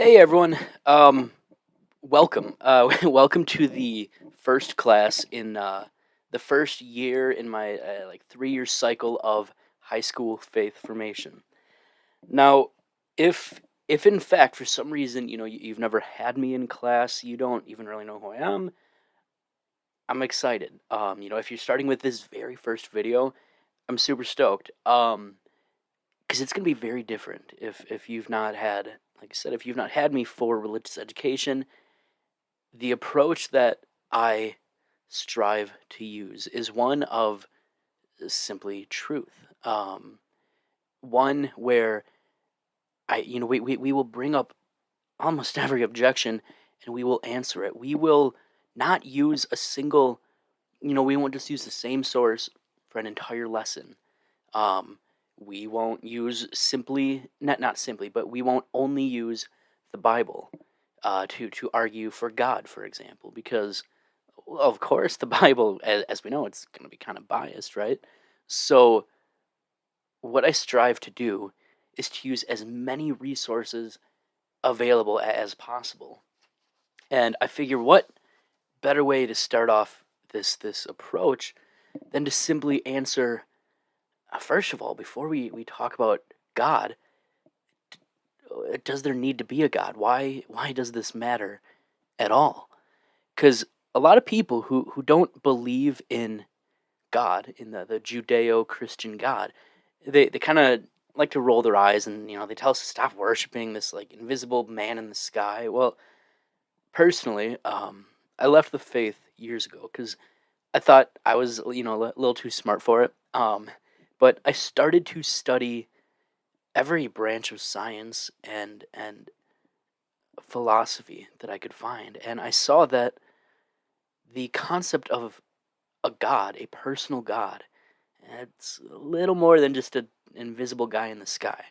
Hey everyone, welcome. Welcome to the first class in the first year in my 3 year cycle of high school faith formation. Now, if in fact for some reason you've never had me in class, you don't even really know who I am, I'm excited. If you're starting with this very first video, I'm super stoked. Because it's gonna be very different if you've not had, like I said, if you've not had me for religious education. The approach that I strive to use is one of simply truth. One where we will bring up almost every objection and we will answer it. We will not use a single, we won't just use the same source for an entire lesson. Um, we won't use not simply, but we won't only use the Bible to argue for God, for example, because well, of course the Bible, as we know, it's going to be kind of biased, right? So what I strive to do is to use as many resources available as possible, and I figure what better way to start off this approach than to simply answer first of all, before we talk about God, does there need to be a God? Why does this matter at all? Because a lot of people who don't believe in God, in the Judeo-Christian God, they kind of like to roll their eyes and they tell us to stop worshiping this like invisible man in the sky. Well, personally, I left the faith years ago because I thought I was a little too smart for it. But I started to study every branch of science and philosophy that I could find, and I saw that the concept of a god, a personal god, it's a little more than just an invisible guy in the sky.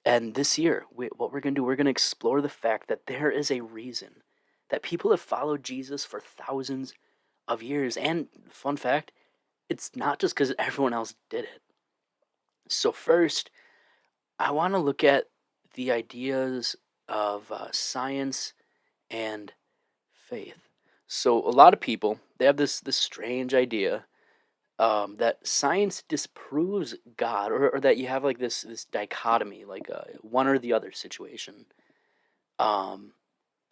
And this year, what we're going to do, we're going to explore the fact that there is a reason that people have followed Jesus for thousands of years. And fun fact, it's not just because everyone else did it. So first, I want to look at the ideas of science and faith. So a lot of people they have this strange idea that science disproves God, or that you have like this dichotomy, like one or the other situation. Um,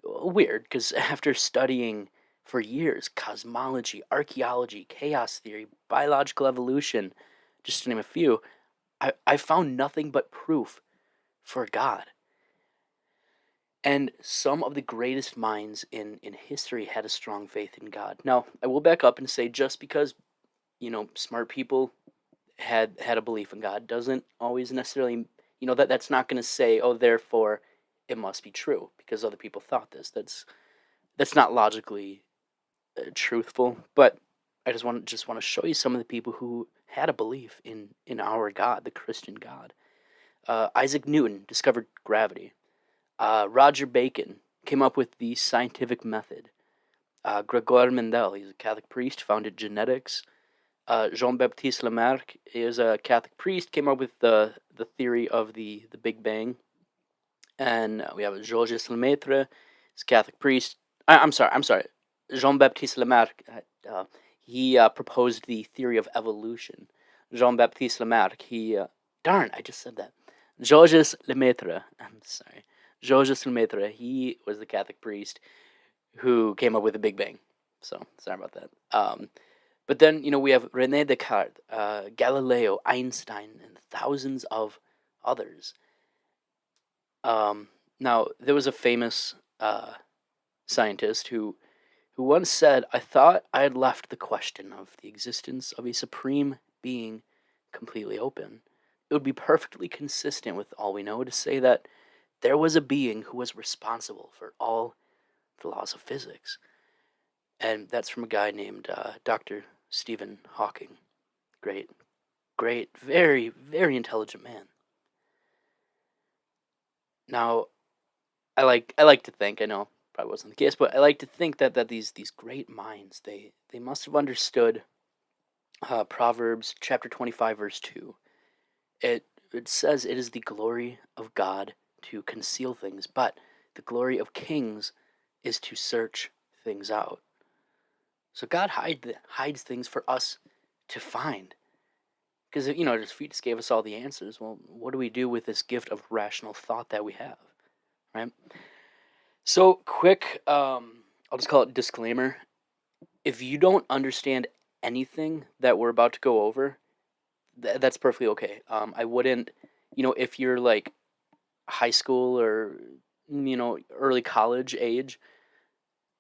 Weird, because after studying for years cosmology, archaeology, chaos theory, biological evolution, just to name a few, I found nothing but proof for God. And some of the greatest minds in history had a strong faith in God. Now, I will back up and say just because, smart people had a belief in God doesn't always necessarily, that's not going to say, oh, therefore it must be true because other people thought this. That's not logically truthful, but I just want to show you some of the people who had a belief in our God, the Christian God. Isaac Newton discovered gravity. Roger Bacon came up with the scientific method. Gregor Mendel, he's a Catholic priest, founded genetics. Jean-Baptiste Lamarck is a Catholic priest, came up with the theory of the Big Bang. And we have Georges Lemaitre, he's a Catholic priest. I'm sorry. Jean-Baptiste Lamarck, he proposed the theory of evolution. Jean-Baptiste Lamarck, darn, I just said that. Georges Lemaitre, I'm sorry. Georges Lemaitre, he was the Catholic priest who came up with the Big Bang. So sorry about that. But then we have Rene Descartes, Galileo, Einstein, and thousands of others. Now there was a famous scientist who once said, "I thought I had left the question of the existence of a supreme being completely open. It would be perfectly consistent with all we know to say that there was a being who was responsible for all the laws of physics." And that's from a guy named Dr. Stephen Hawking. Great, great, very, very intelligent man. Now, I like to think, I know probably wasn't the case, but I like to think that these great minds they must have understood Proverbs chapter 25 verse 2. It says it is the glory of God to conceal things, but the glory of kings is to search things out. So God hides things for us to find. Because, if He just gave us all the answers, well, what do we do with this gift of rational thought that we have, right? So, quick, I'll just call it disclaimer. If you don't understand anything that we're about to go over, that's perfectly okay. I wouldn't, if you're like high school or, early college age,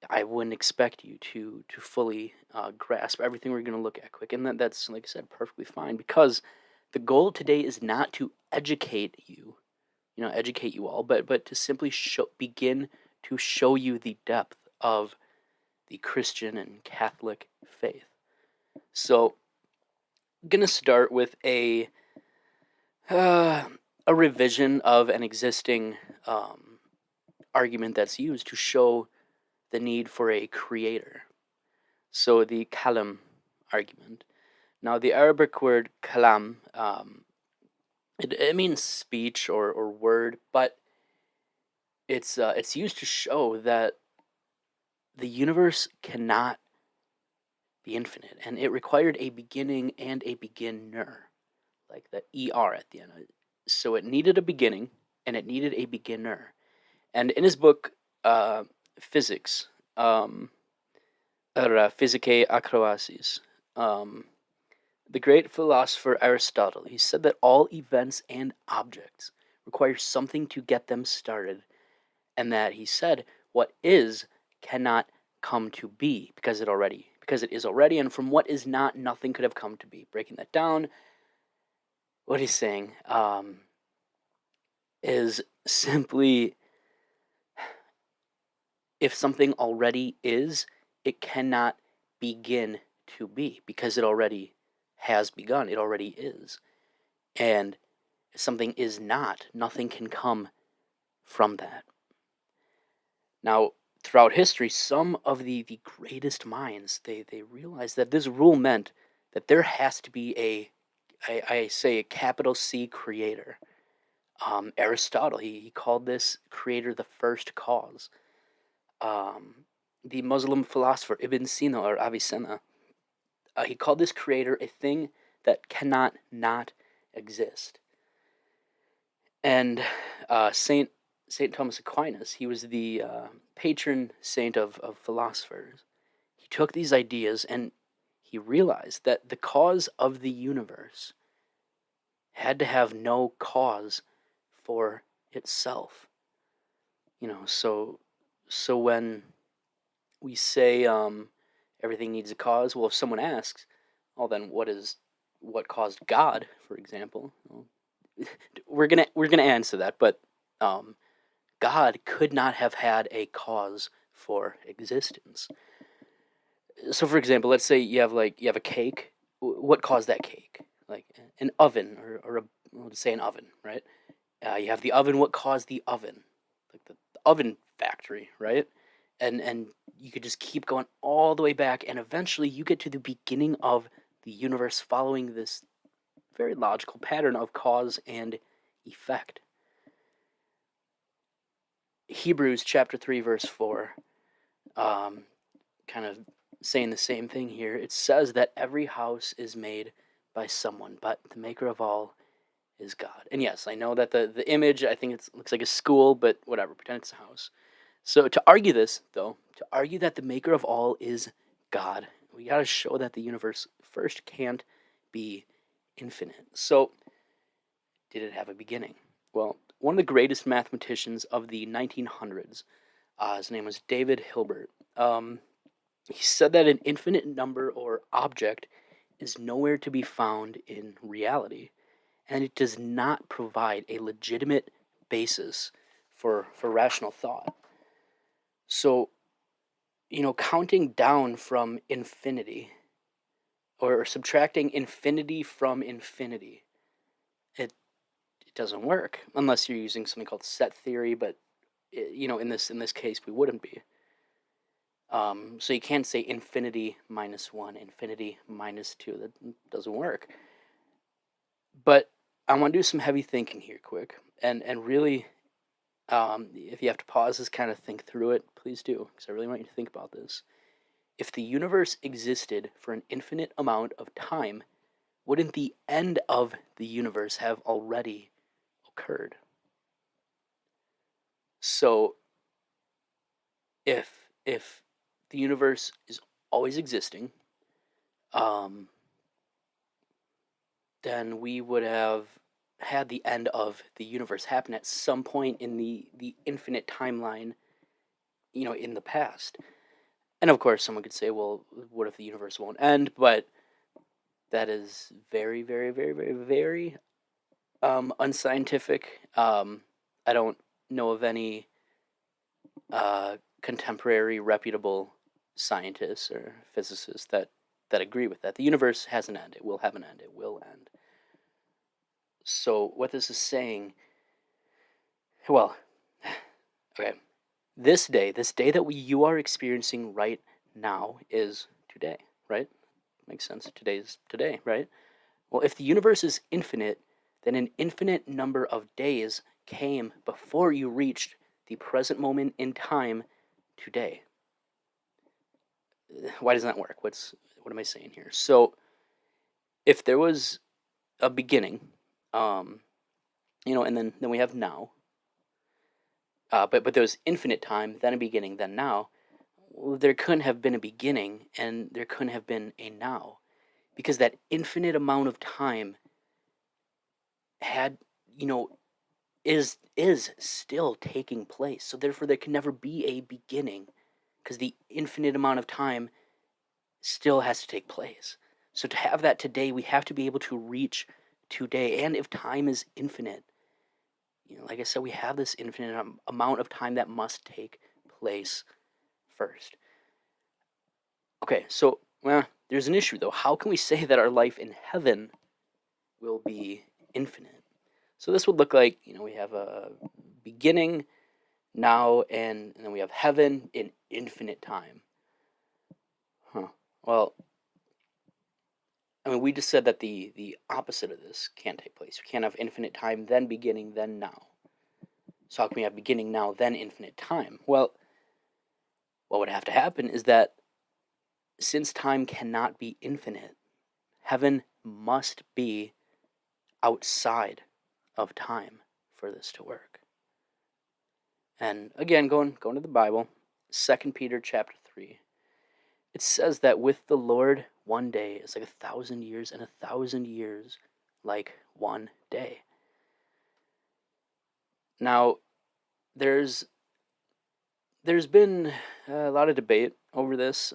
I wouldn't expect you to fully grasp everything we're going to look at quick. And that's, like I said, perfectly fine, because the goal today is not to educate you, educate you all, but to simply begin to show you the depth of the Christian and Catholic faith. So, I'm going to start with uh, a revision of an existing argument that's used to show the need for a creator. So the kalam argument. Now, the Arabic word kalam, it means speech or word, but it's used to show that the universe cannot be infinite, and it required a beginning and a beginner, like the er at the end. So it needed a beginning and it needed a beginner. And in his book, Physics, Physicae Acroasis, the great philosopher Aristotle, he said that all events and objects require something to get them started, and that he said what is cannot come to be because it is already, and from what is not, nothing could have come to be. Breaking that down, what he's saying is simply, if something already is, it cannot begin to be because it already has begun. It already is. And if something is not, nothing can come from that. Now, throughout history, some of the greatest minds, they realized that this rule meant that there has to be I say a capital C creator. Aristotle, he called this creator the first cause. The Muslim philosopher Ibn Sina or Avicenna, he called this creator a thing that cannot not exist. And Saint Thomas Aquinas, he was the patron saint of philosophers. He took these ideas and he realized that the cause of the universe had to have no cause for itself. So when we say everything needs a cause, well, if someone asks, well, then what caused God, for example? Well, we're gonna answer that, but God could not have had a cause for existence. So, for example, let's say you have a cake. What caused that cake? Like an oven, or we'll just say an oven, right? You have the oven. What caused the oven? Like the oven factory, right? And you could just keep going all the way back, and eventually you get to the beginning of the universe, following this very logical pattern of cause and effect. Hebrews chapter 3 verse 4, kind of saying the same thing here. It says that every house is made by someone, but the maker of all is God. And yes, I know that the image, I think it looks like a school, but whatever, pretend it's a house. So to argue this, though, to argue that the maker of all is God, we got to show that the universe first can't be infinite. So, did it have a beginning? Well, one of the greatest mathematicians of the 1900s, his name was David Hilbert. He said that an infinite number or object is nowhere to be found in reality, and it does not provide a legitimate basis for rational thought. So, counting down from infinity or subtracting infinity from infinity, it doesn't work unless you're using something called set theory. But in this case, we wouldn't be. So you can't say infinity minus one, infinity minus two. That doesn't work. But I want to do some heavy thinking here, quick, and really If you have to pause this, kind of think through it, please do, because I really want you to think about this. If the universe existed for an infinite amount of time, wouldn't the end of the universe have already occurred? So if the universe is always existing, um, then we would have had the end of the universe happen at some point in the infinite timeline, in the past. And of course, someone could say, well, what if the universe won't end? But that is very, very, very, very, very unscientific. I don't know of any contemporary reputable scientists or physicists that agree with that. The universe has an end. It will have an end. It will end. So what this is saying, well, okay, this day that you are experiencing right now is today, right? Makes sense. Today's today, right? Well, if the universe is infinite, then an infinite number of days came before you reached the present moment in time today. Why doesn't that work? What am I saying here? So, if there was a beginning, um, and then we have now, but there was infinite time, then a beginning, then now. Well, there couldn't have been a beginning, and there couldn't have been a now, because that infinite amount of time had, you know, is still taking place. So therefore, there can never be a beginning, because the infinite amount of time still has to take place. So to have that today, we have to be able to reach today. And if time is infinite, like I said, we have this infinite amount of time that must take place first. Okay, so there's an issue though. How can we say that our life in heaven will be infinite? So this would look like, we have a beginning now, and then we have heaven in infinite time. Huh. Well, I mean, we just said that the opposite of this can't take place. We can't have infinite time, then beginning, then now. So how can we have beginning now, then infinite time? Well, what would have to happen is that since time cannot be infinite, heaven must be outside of time for this to work. And again, going to the Bible, 2 Peter chapter 3, it says that with the Lord, one day is like 1,000 years, and 1,000 years like one day. Now, there's been a lot of debate over this,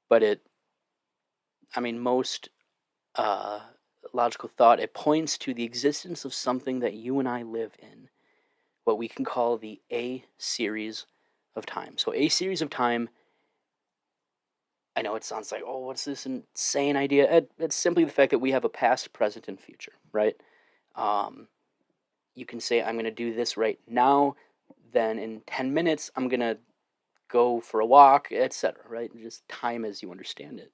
but most uh, logical thought, it points to the existence of something that you and I live in, what we can call the A series of time. So A series of time, I know it sounds like, oh, what's this insane idea? It's simply the fact that we have a past, present, and future, right? Um, you can say, I'm going to do this right now, then in 10 minutes, I'm going to go for a walk, etc., right? Just time as you understand it.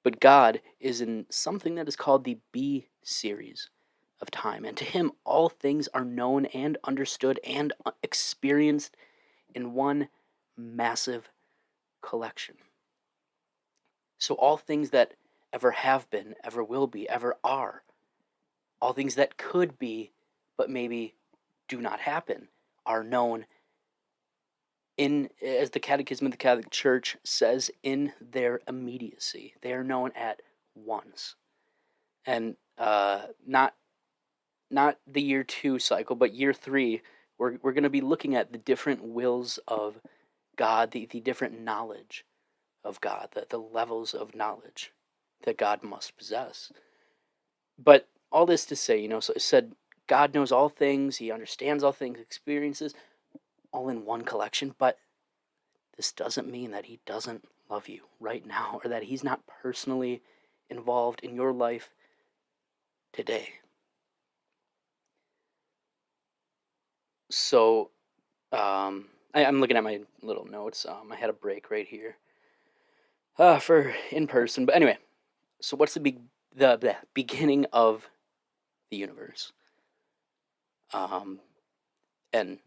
But God is in something that is called the B series of time. And to him, all things are known and understood and experienced in one massive collection. So all things that ever have been, ever will be, ever are, all things that could be, but maybe do not happen, are known in, as the Catechism of the Catholic Church says, in their immediacy. They are known at once. And not the year 2 cycle, but year 3, we're going to be looking at the different wills of God, the different knowledge of God, the levels of knowledge that God must possess. But all this to say, so it said God knows all things, he understands all things, experiences all in one collection, but this doesn't mean that he doesn't love you right now, or that he's not personally involved in your life today. So, I'm looking at my little notes. I had a break right here for in person. But anyway, so what's the beginning of the universe? And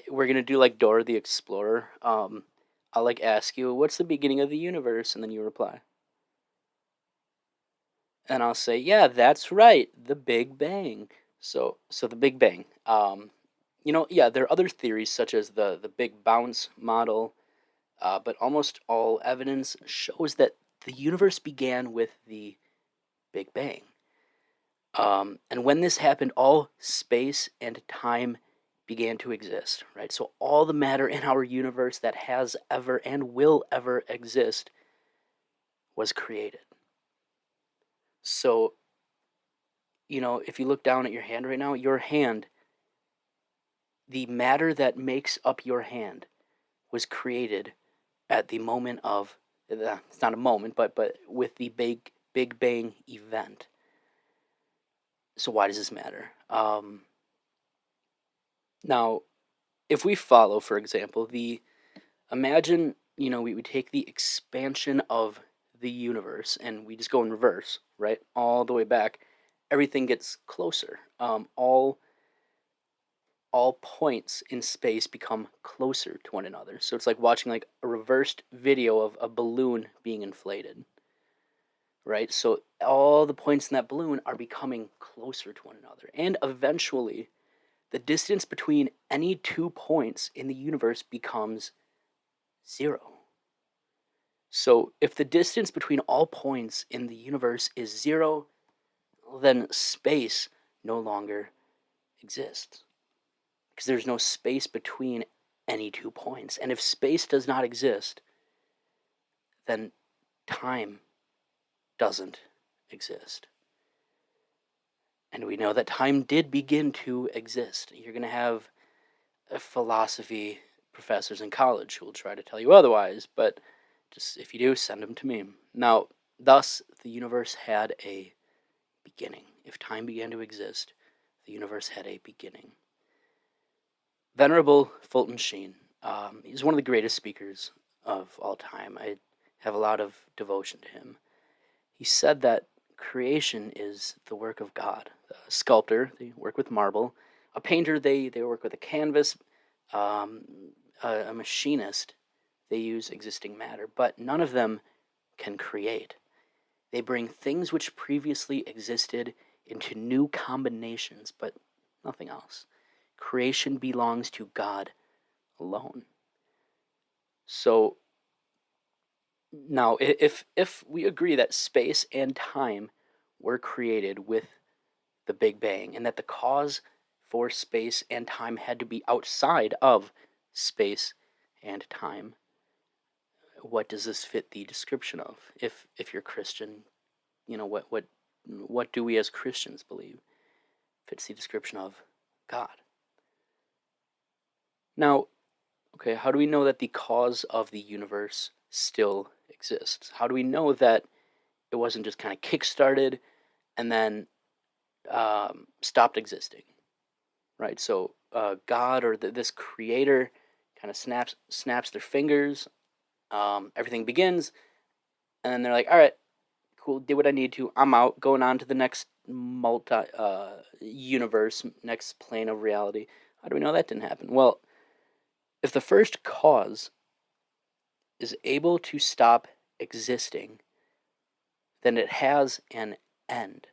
we're gonna do like Dora the Explorer. I'll like ask you, "What's the beginning of the universe?" And then you reply, and I'll say, "Yeah, that's right, the Big Bang." So the Big Bang. Yeah, there are other theories such as the Big Bounce model, but almost all evidence shows that the universe began with the Big Bang. And when this happened, all space and time began to exist, right? So all the matter in our universe that has ever and will ever exist was created. So, if you look down at your hand right now, your hand, the matter that makes up your hand was created at the moment of, it's not a moment, but with the Big Bang event. So why does this matter? Now, if we follow, for example, imagine, we would take the expansion of the universe and we just go in reverse, right? All the way back. Everything gets closer. All points in space become closer to one another. So it's like watching like a reversed video of a balloon being inflated, right? So all the points in that balloon are becoming closer to one another. And eventually, the distance between any 2 points in the universe becomes zero. So if the distance between all points in the universe is zero, then space no longer exists because there's no space between any 2 points. And if space does not exist, then time doesn't exist. And we know that time did begin to exist. You're going to have philosophy professors in college who will try to tell you otherwise, but just if you do, send them to me. Now, thus, the universe had a beginning. If time began to exist, the universe had a beginning. Venerable Fulton Sheen, he's one of the greatest speakers of all time. I have a lot of devotion to him. He said that creation is the work of God. A sculptor, they work with marble. A painter, they work with a canvas. A machinist, they use existing matter, but none of them can create. They bring things which previously existed into new combinations, but nothing else. Creation belongs to God alone. So now, if we agree that space and time were created with the Big Bang, and that the cause for space and time had to be outside of space and time, what does this fit the description of? If you're Christian, what do we as Christians believe fits the description of God? Now, okay, how do we know that the cause of the universe still exists? How do we know that it wasn't just kind of kick-started and then stopped existing, right? So God or this creator kind of snaps their fingers, everything begins, and then they're like, all right, cool, did what I need to. I'm out, going on to the next universe, next plane of reality. How do we know that didn't happen? Well, if the first cause is able to stop existing, then it has an end.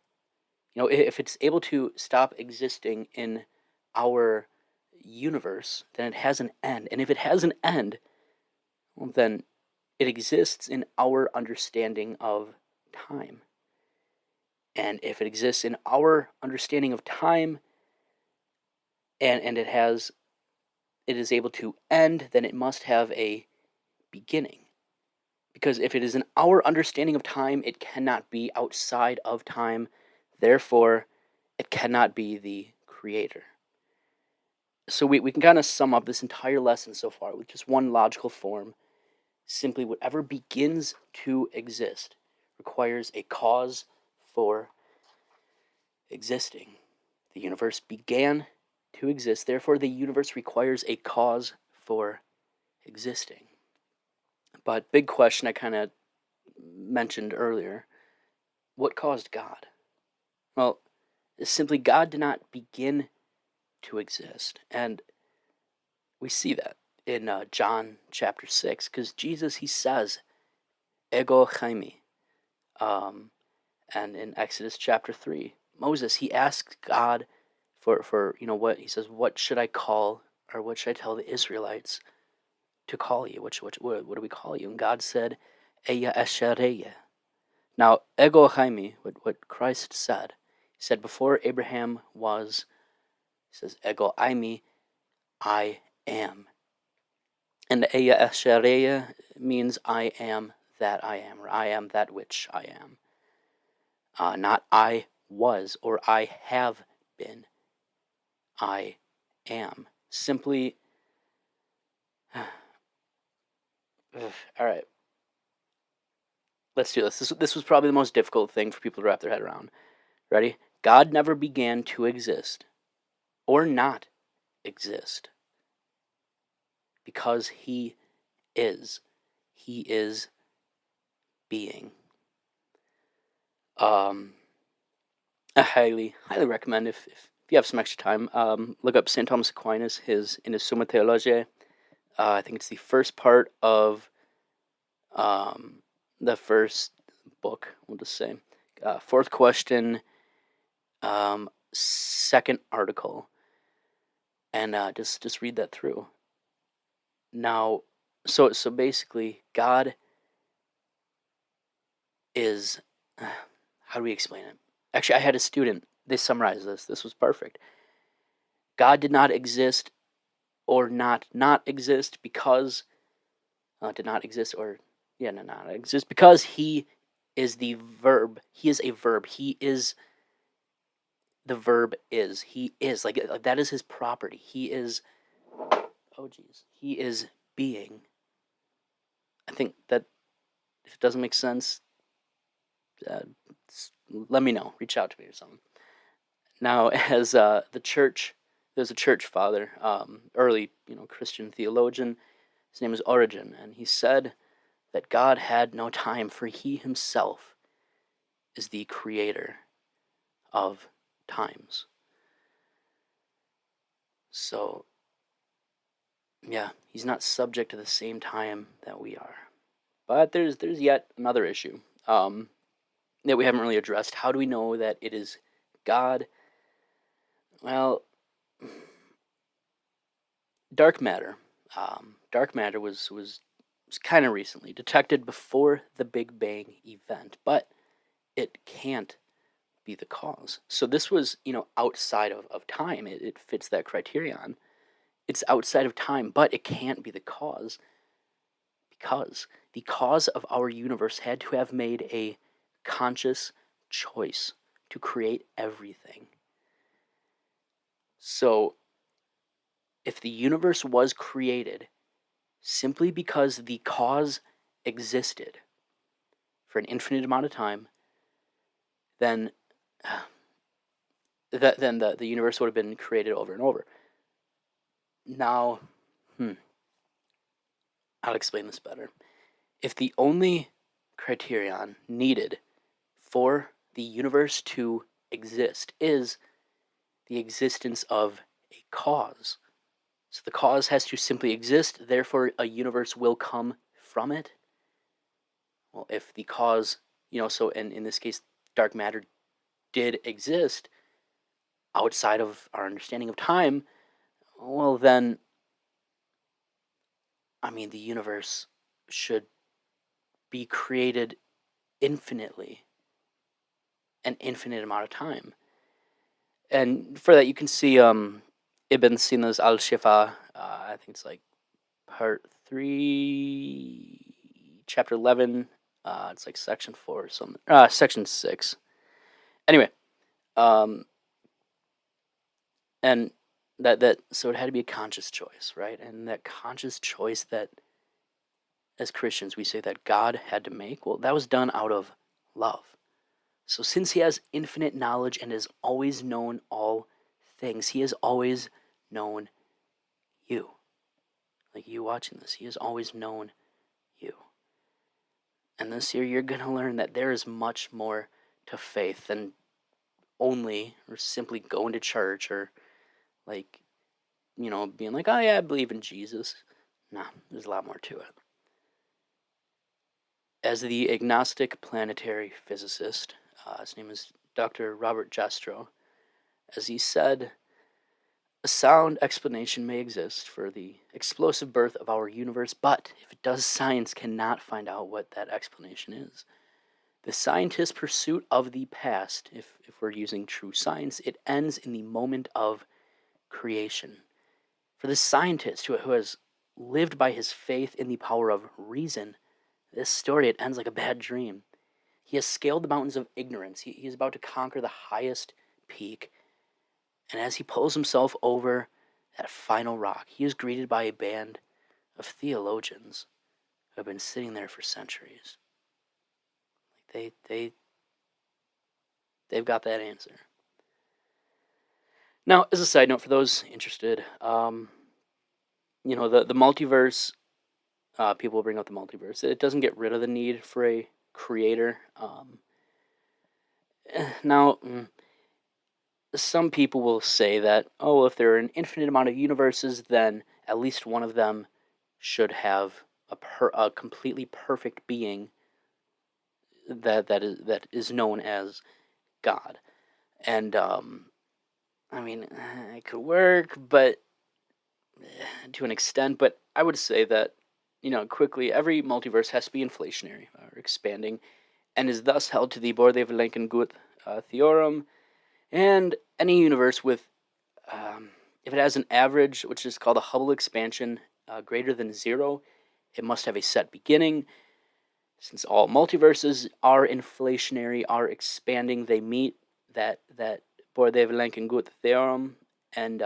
If it's able to stop existing in our universe, then it has an end. And if it has an end, well, then it exists in our understanding of time. And if it exists in our understanding of time and it is able to end, then it must have a beginning. Because if it is in our understanding of time, it cannot be outside of time. Therefore, it cannot be the creator. So we can kind of sum up this entire lesson so far with just one logical form. Simply, whatever begins to exist requires a cause for existing. The universe began to exist, therefore, the universe requires a cause for existing. But big question I kind of mentioned earlier, what caused God? Well, simply, God did not begin to exist. And we see that in John chapter 6, because Jesus, he says, ego Chaimi. Um, and in Exodus chapter 3, Moses, he asks God for what he says, what should I call, or what should I tell the Israelites to call you? What do we call you? And God said, Eya Eshareya. Now, ego Chaimi, what Christ said, he said, before Abraham was, he says, ego Aimi, I am. And Eya Eshareya means I am that I am, or I am that which I am. Not I was or I have been. I am. Simply. All right. Let's do this. This was probably the most difficult thing for people to wrap their head around. Ready? God never began to exist or not exist because he is. He is being. I highly recommend if you have some extra time, look up St. Thomas Aquinas, in his Summa Theologiae. I think it's the first part of the first book. We'll just say fourth question, second article, and just read that through. Now, so basically, God is. How do we explain it? Actually, I had a student. They summarized this. This was perfect. God did not exist or not exist because did not exist or not exist because he is the verb. He is a verb. He is the verb is. He is like that is his property. He is. Oh geez. He is being. I think that if it doesn't make sense, uh, let me know. Reach out to me or something. Now, as the church, there's a church father, early Christian theologian. His name is Origen, and he said that God had no time, for he himself is the creator of times. So, yeah, he's not subject to the same time that we are. But there's yet another issue that we haven't really addressed. How do we know that it is God? Well, dark matter. Dark matter was kind of recently detected before the Big Bang event, but it can't be the cause. So this was, outside of time. It fits that criterion. It's outside of time, but it can't be the cause because the cause of our universe had to have made a conscious choice to create everything. So if the universe was created simply because the cause existed for an infinite amount of time, then the universe would have been created over and over. Now, I'll explain this better. If the only criterion needed for the universe to exist is the existence of a cause, so the cause has to simply exist, therefore a universe will come from it. Well, if the cause, so in this case, dark matter did exist outside of our understanding of time, well then, the universe should be created infinitely, an infinite amount of time. And for that, you can see Ibn Sina's Al-Shifa. I think it's like part 3, chapter 11. It's like section 4 or something. Section 6. Anyway, and that so it had to be a conscious choice, right? And that conscious choice that, as Christians, we say that God had to make. Well, that was done out of love. So since he has infinite knowledge and has always known all things, he has always known you. Like you watching this, he has always known you. And this year you're going to learn that there is much more to faith than only or simply going to church or like, being like, oh yeah, I believe in Jesus. Nah, there's a lot more to it. As the agnostic planetary physicist, his name is Dr. Robert Jastrow, as he said, a sound explanation may exist for the explosive birth of our universe, but if it does, science cannot find out what that explanation is. The scientist's pursuit of the past, if we're using true science, it ends in the moment of creation. For the scientist who has lived by his faith in the power of reason, this story, it ends like a bad dream. He has scaled the mountains of ignorance. He is about to conquer the highest peak. And as he pulls himself over that final rock, he is greeted by a band of theologians who have been sitting there for centuries. They they've got that answer. Now, as a side note, for those interested, the multiverse. People bring up the multiverse. It doesn't get rid of the need for a creator. Now, some people will say that, oh, well, if there are an infinite amount of universes, then at least one of them should have a completely perfect being that is known as God. And I mean, it could work, but to an extent. But I would say that quickly, every multiverse has to be inflationary or expanding, and is thus held to the Borde-Blankengut theorem. And any universe with, if it has an average, which is called a Hubble expansion, greater than 0, it must have a set beginning. Since all multiverses are inflationary, are expanding, they meet that Borde-Blankengut theorem, and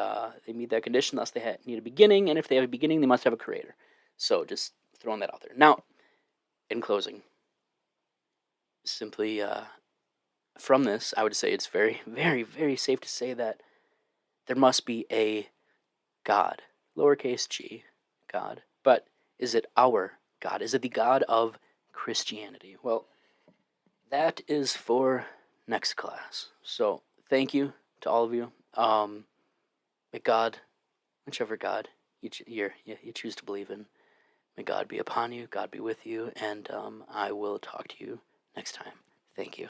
they meet that condition. Thus, they need a beginning, and if they have a beginning, they must have a creator. So, just throwing that out there. Now, in closing, simply from this, I would say it's very, very, very safe to say that there must be a God, lowercase g, God. But is it our God? Is it the God of Christianity? Well, that is for next class. So thank you to all of you. May God, whichever God you choose to believe in, may God be upon you, God be with you, and I will talk to you next time. Thank you.